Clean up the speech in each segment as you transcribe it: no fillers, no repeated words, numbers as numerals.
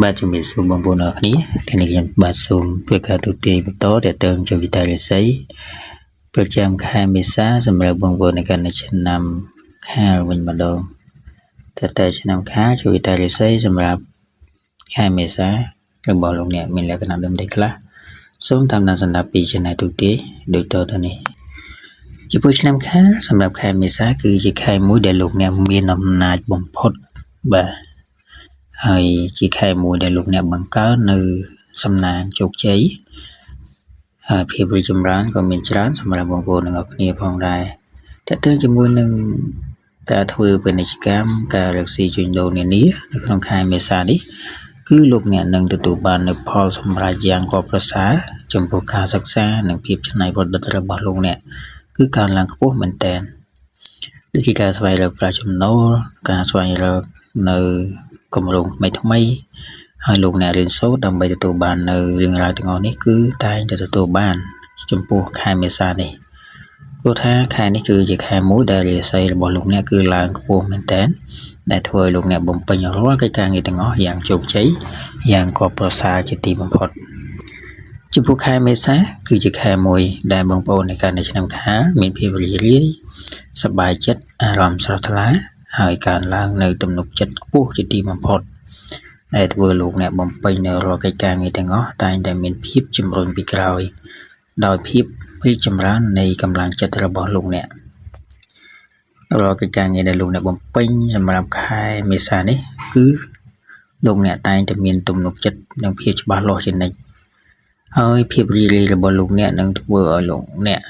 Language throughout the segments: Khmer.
បាទជំរាបសួរបងប្អូនអរគ្នាថ្ងៃនេះខ្ញុំបាទសូមធ្វើការទូទាយបន្តទាក់ទងជំវិតារាសីប្រចាំខែមេសាសម្រាប់បងប្អូននៅកាន់ឆ្នាំខាលវិញម្ដងតែឆ្នាំខាលជំវិតារាសីសម្រាប់ខែមេសារបស់លោកអ្នកមានលក្ខណៈដូចម្ដេចខ្លះសូមតាមដានសម្ដាប់ពីចំណែកទូទាយដូចតទៅនេះចំពោះឆ្នាំខាលសម្រាប់ខែមេសាគឺជាខែមួយដែលលោកអ្នកមានអំណាចបំផុតបាទហើយជាខែមួយដែលលោកអ្នកបង្កើននៅសំណាងជោគជ័យហើយភាពរីកចម្រើនក៏មានច្រើនសម្រាប់បងប្អូនទាំងអស់គ្នាផងដែរតើតើជាមួយនឹងការធ្វើពាណិជ្ជកម្មការរកស៊ីជួញដូរនានានៅក្នុងខែមេសានេះគឺលោកអ្នកនឹងទទួលបាននូវផលសម្រេចយ៉ាងគាប់ប្រសើរចំពោះការសិក្សានិងភាពច្នៃប្រឌិតរបស់លោកអ្នកគឺកើនឡើងខ្ពស់មែនទែនដូចជាការស្វែងរកប្រាក់ចំណូលការស្វែងរកនៅគម្រោងថ្មីហើយលោកអ្នករៀនសូត្រដើម្បីទទួលបាននៅរឿងរ៉ាវទាំងអស់នេះគឺតែងតែទទួលបានចំពោះខែមេសានេះព្រោះថាខែនេះគឺជាខែមួយដែលរាសីរបស់លោកអ្នកគឺឡើងខ្ពស់មែនទែនដែលធ្វើឲ្យលោកអ្នកបំពេញរាល់កិច្ចការងារទាំងអស់យ៉ាងជោគជ័យយ៉ាងគាប់ប្រសើរជាទីបំផុតចំពោះខែមេសាគឺជាខែមួយដែលបងប្អូនในការឆ្នាំខាលមានភាពរីករាយសប្បាយចិត្តអារម្មណ៍ស្រស់ថ្លាហើយកើនឡើងនៅទំនុកចិត្តខ្ពស់ជាទីបំផុតដែលធ្វើលោកអ្នកបំពេញនៅរាល់កិច្ចការងារទាំងអស់តែងតែមានភាពជំរុញពីក្រោយដោយភាពរីកចម្រើននៃកម្លាំងចិត្តរបស់លោកអ្នករាល់កិច្ចការងារដែលលោកអ្នកបំពេញសម្រាប់ខែមេសានេះគឺលោកអ្នកតែងតែមានទំនុកចិត្តនិងភាពច្បាស់លាស់ជានិច្ចហើយភាពរីករាយរបស់លោកអ្នកនឹងធ្វើឲ្យលោកអ្នក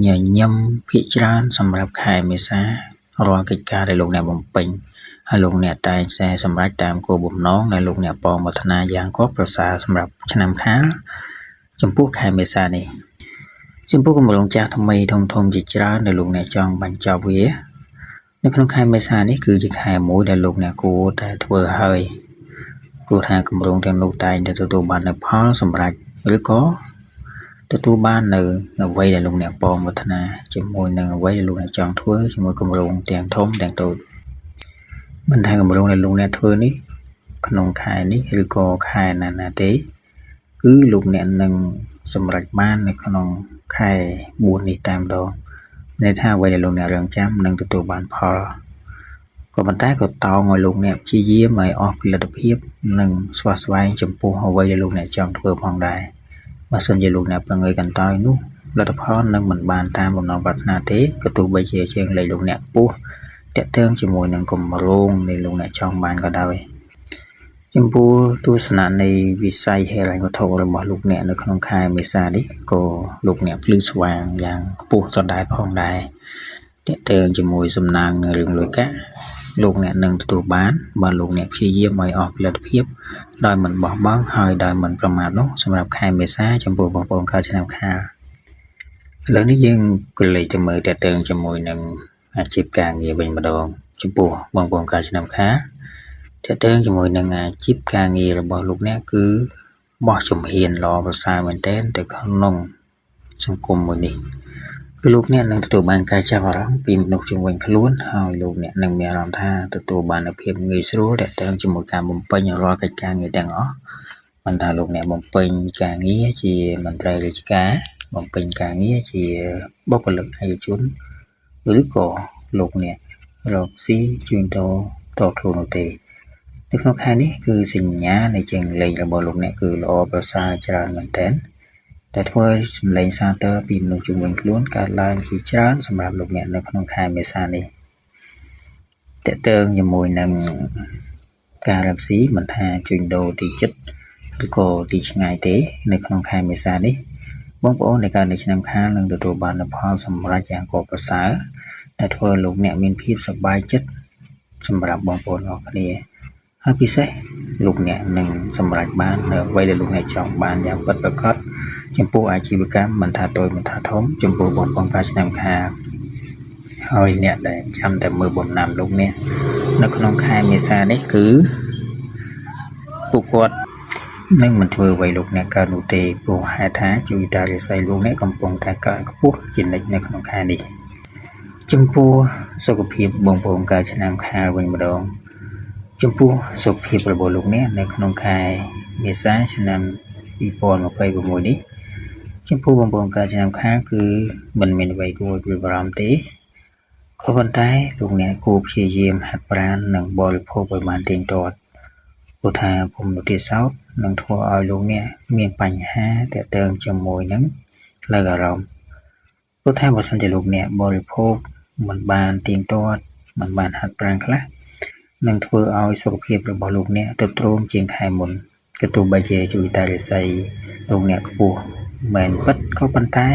ញញឹមភាកច្រើនសម្រាប់ខែមេសារាល់កិច្ចការដែលលោកអ្នកបំពេញហើយលោកអ្នកតែងតែសម្រេចតាមគោលបំណងដែលលោកអ្នកប៉ងប្រាថ្នាយ៉ាងគាប់ប្រសើរសម្រាប់ឆ្នាំខាលចំពោះខែមេសានេះចំពោះគម្រោងចាស់ថ្មីធំជាច្រើនដែលលោកអ្នកចង់បញ្ចប់វានៅក្នុងខែមេសានេះគឺជាខែមួយដែលលោកអ្នកគួរតែធ្វើហើយព្រោះថាគម្រោងទាំងនោះតែងតែទទួលបាននូវផលសម្រេចឬក៏ទទួលបាននៅអ្វីដែលលោកអ្នកប៉ងប្រាថ្នាជាមួយនឹងអ្វីដែលលោកអ្នកចង់ធ្វើជាមួយគម្រោងទាំងធំទាំងតូចមិនថាគម្រោងដែលលោកអ្នកធ្វើនេះក្នុងខែនេះឬក៏ខែណាទេគឺលោកអ្នកនឹងសម្រេចបាននៅក្នុងខែ4នេះតែម្ដងន័យថាអ្វីដែលលោកអ្នករងចាំនឹងទទួលបានផលក៏ប៉ុន្តែក៏តោងឲ្យលោកអ្នកព្យាយាមឲ្យអស់ផលិតភាពនិងស្វះស្វែងចំពោះអ្វីដែលលោកអ្នកចង់ធ្វើផងដែរបើសិនជាលោកអ្នកប្រងើយកន្តើយនោះលទ្ធផលនឹងមិនបានតាមបំណងប្រាថ្នាទេក៏ទោះបីជាជើងលេខលោកអ្នកខ្ពស់តាក់ទងជាមួយនឹងគម្រោងដែលលោកអ្នកចង់បានក៏ដោយចំពោះទស្សនៈនៃវិស័យហិរញ្ញវត្ថុរបស់លោកអ្នកនៅក្នុងខែមេសានេះក៏លោកអ្នកភ្លឺស្វាងយ៉ាងខ្ពស់ដដែលផងដែរតាក់ទងជាមួយសំណាងនៅរឿងលុយកាក់លោកអ្នកនឹងទទួលបានបើលោកអ្នកព្យាយាមឲ្យអស់ផលិតភាពដោយមិនបោះបង់ហើយដោយមិនប្រមាថនោះសម្រាប់ខែមេសាចំពោះបងប្អូនកើតឆ្នាំខាលឥឡូវនេះយើងក៏លេចទៅមើលតាក់ទងជាមួយនឹងអាជីពការងារវិញម្ដងចំពោះបងប្អូនកើតឆ្នាំខាលតាក់ទងជាមួយនឹងអាជីពការងាររបស់លោកអ្នកគឺបោះជំហានល្អប្រសើរមែនទែនទៅក្នុងសង្គមមួយនេះគឺលោកអ្នកនឹងទទួលបានការចាប់អារម្មណ៍ពីមនុស្សជុំវិញខ្លួនហើយលោកអ្នកនឹងមានអារម្មណ៍ថាទទួលបាននូវភាពងាយស្រួលតាក់ទងជាមួយការបំពេញរាល់កិច្ចការងារទាំងអស់មិនថាលោកអ្នកបំពេញការងារជាមន្ត្រីរាជការបំពេញការងារជាបុគ្គលិកឯកជនឬក៏លោកអ្នករកស៊ីជួញដូរតខ្លួននោះទេនៅក្នុងខែនេះគឺសញ្ញានៃជើងលេខរបស់លោកអ្នកគឺល្អប្រសើរច្រើនមែនទែនតែធ្វើឲ្យសម្លេងសាទរពីមនុស្សជុំវិញខ្លួនកើតឡើងជាច្រើនសម្រាប់លោកអ្នកនៅក្នុងខែមេសានេះតើតើជាមួយនឹងការរកស៊ីមិនថាជួញដូរទីជិតឬក៏ទីឆ្ងាយទេនៅក្នុងខែមេសានេះបងប្អូនในការនៃឆ្នាំខាលនឹងទទួលបាននូវផលសម្រេចយ៉ាងគាប់ប្រសើរដែលធ្វើលោកអ្នកមានភាពសប្បាយចិត្តសម្រាប់បងប្អូនអរគ្នាហើយពិសេសលោកអ្នកនឹងសម្រេចបាននៅអ្វីដែលលោកអ្នកចង់បានយ៉ាងពិតប្រាកដចំពោះអាជីវកម្មមិនថាតូចមិនថាធំចំពោះបងប្អូនកើតឆ្នាំខាលហើយអ្នកដែលចាំតែមើលបំណាំលោកអ្នកនៅក្នុងខែមេសានេះគឺពួកគាត់នឹងមិនធ្វើអ្វីលោកអ្នកកើតនោះទេព្រោះហេតុថាជីវិតារាសីលោកអ្នកកំពុងតែកើនខ្ពស់ជានិច្ចនៅក្នុងខែនេះចំពោះសុខភាពបងប្អូនកើតឆ្នាំខាលវិញម្ដង ចំពោះសុខភាពរបស់លោកអ្នកនៅក្នុងខែមេសាឆ្នាំ2026នេះចំពោះបងប្អូនកើតឆ្នាំខាលគឺមិនមានអ្វីគួរឲ្យព្រួយបារម្ភទេក៏ប៉ុន្តែលោកអ្នកគួរព្យាយាមហាត់ប្រាណនិងបរិភោគឲ្យបានទៀងទាត់ព្រោះថាពុំទាសោតនឹងធ្វើឲ្យលោកអ្នកមានបញ្ហាទាក់ទងជាមួយនឹងផ្លូវអារម្មណ៍ព្រោះថាបើសិនជាលោកអ្នកបរិភោគមិនបានទៀងទាត់មិនបានហាត់ប្រាណខ្លះនឹងធ្វើឲ្យសុខភាពរបស់លោកអ្នកទ្រុឌទ្រោមជាងខែមុនក៏ទោះបីជាជីវិតារាសីលោកអ្នកខ្ពស់មែនពិតក៏ប៉ុន្តែ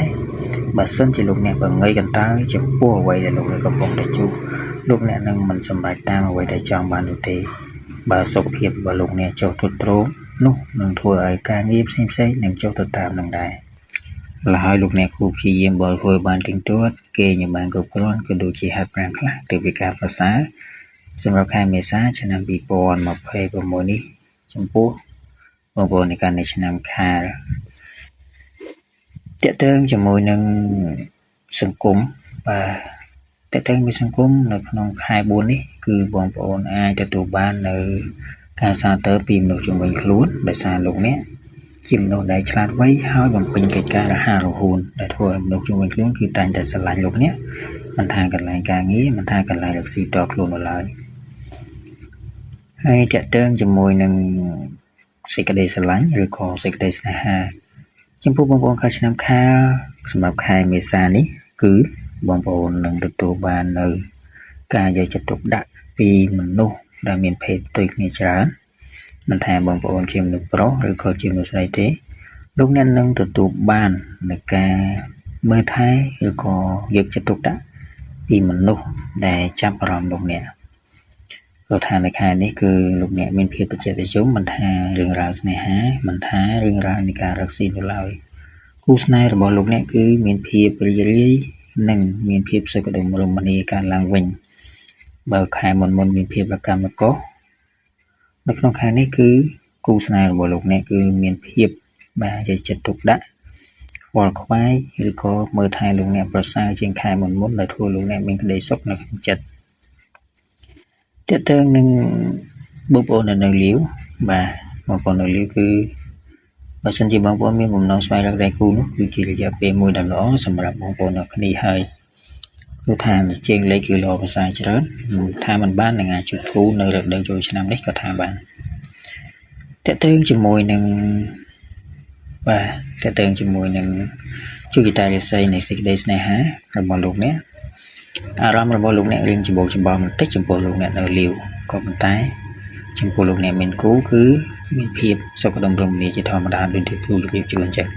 បើសិនជាលោកអ្នកបង្ងើយកន្តើយចំពោះអ្វីដែលលោកអ្នកកំពុងតែជួបលោកអ្នកនឹងមិនសម្រេចតាមអ្វីដែលចង់បាននោះទេបើសុខភាពរបស់លោកអ្នកចុះទ្រុឌទ្រោមនោះនឹងធ្វើឲ្យការងារផ្សេងៗនឹងចុះទៅតាមនឹងដែរម្ល៉េះហើយលោកអ្នកគួរព្យាយាមបរិភោគបានទៀងទាត់គេញ៉ាំបានគ្រប់គ្រាន់ក៏ដូចជាហាត់ប្រាណខ្លះទៅពីការប្រសើរសម្រាប់ខែមេសាឆ្នាំ2026នេះចំពោះបងប្អូនในการในឆ្នាំខាលតេតើងជាមួយនឹងសង្គមបាទតេតើងមួយសង្គមនៅក្នុងខែ4នេះគឺបងប្អូនអាចទទួលបាននៅការសាទរពីមនុស្សជុំវិញខ្លួនដោយសារលោកអ្នកជាមនុស្សដែលឆ្លាតវៃហើយបំពេញកិច្ចការរហ័សរហួនដែលធ្វើឲ្យមនុស្សជុំវិញខ្លួនគឺតែងតែស្រឡាញ់លោកអ្នកមិនថាកន្លែងការងារមិនថាកន្លែងរកស៊ីតខ្លួននោះឡើយហើយតេតើងជាមួយនឹងសេចក្តីស្រឡាញ់ឬក៏សេចក្តីស្នេហាចំពោះបងប្អូនខែឆ្នាំខាលសម្រាប់ខែមេសានេះគឺបងប្អូននឹងទទួលបាននៅការយកចិត្តទុកដាក់ពីមនុស្សដែលមានភេទផ្ទុយគ្នាច្រើនមិនថាបងប្អូនជាមនុស្សប្រុសឬក៏ជាមនុស្សស្រីទេលោកអ្នកនឹងទទួលបាននៃការមើលថែឬក៏យកចិត្តទុកដាក់ពីមនុស្សដែលចាប់អារម្មណ៍លោកអ្នកព្រោះថានៅខែនេះគឺលោកអ្នកមានភាពបច្ចេកទេសមិនថារឿងរ៉ាវស្នេហាមិនថារឿងរ៉ាវនៃការរកស៊ីនោះឡើយគូស្នេហ៍របស់លោកអ្នកគឺមានភាពរីករាយនិងមានភាពសុខដុមរមនាកើតឡើងវិញបើខែមុនមានភាពរកម្មកុសនៅក្នុងខែនេះគឺគូស្នេហ៍របស់លោកអ្នកគឺមានភាពបាទយកចិត្តទុកដាក់ខ្វល់ខ្វាយឬក៏មើលថែលោកអ្នកប្រសើរជាងខែមុនដែលធ្វើលោកអ្នកមានក្តីសុខនៅក្នុងចិត្តតើតើនឹងបងប្អូននៅលាវបាទបងប្អូននៅលាវគឺបើសិនជាបងប្អូនមានបំណងស្វែងរកដៃគូនោះគឺជារយៈពេលមួយដ៏ល្អសម្រាប់បងប្អូននៅគ្នាហើយព្រោះថាជើងលេខគឺល្អភាសាច្រើនថាมันបាននឹងអាចជួបគូនៅរដូវចូលឆ្នាំនេះក៏ថាបានតើតើជាមួយនឹងបាទតើតើជាមួយនឹងជោគជ័យរាសីនៃសេចក្តីស្នេហារបស់លោកអ្នកអារម្មណ៍របស់លោកអ្នករៀងច្បោកច្បល់បន្តិចចំពោះលោកអ្នកនៅលាវក៏ប៉ុន្តែចំពោះលោកអ្នកមានគូគឺមានភាពសុខដុមរមនាជាធម្មតាដូចជាគ្រូជម្រាបជូនចឹង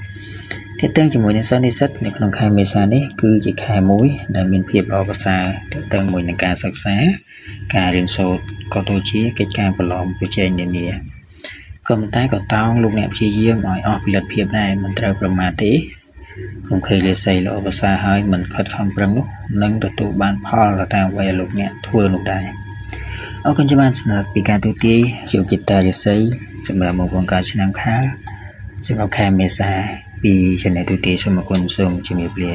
ទាក់ទងជាមួយនឹងសិស្សនិស្សិតនៅក្នុងខែមេសានេះគឺជាខែមួយដែលមានភាពល្អប្រសើរទាក់ទងមួយនឹងការសិក្សាការរៀនសូត្រក៏ដូចជាកិច្ចការប្រឡងប្រជែងនានាក៏ប៉ុន្តែក៏តោងលោកអ្នកព្យាយាមឲ្យអស់ផលិតភាពដែរមិនត្រូវប្រមាថទេកុំឃើញរាសីល្អប្រសើរហើយមិនខិតខំប្រឹងនោះនឹងទទួលបានផលទៅតាមអ្វីដែលលោកអ្នកធ្វើនោះដែរអរគុណច្រើនសម្រាប់ពីការទូទាយយោគិតារាសីសម្រាប់មកបង្កើតឆ្នាំខាលសម្រាប់ខែមេសាពី Channel ទូទាយសូមអរគុណសូមជម្រាបលា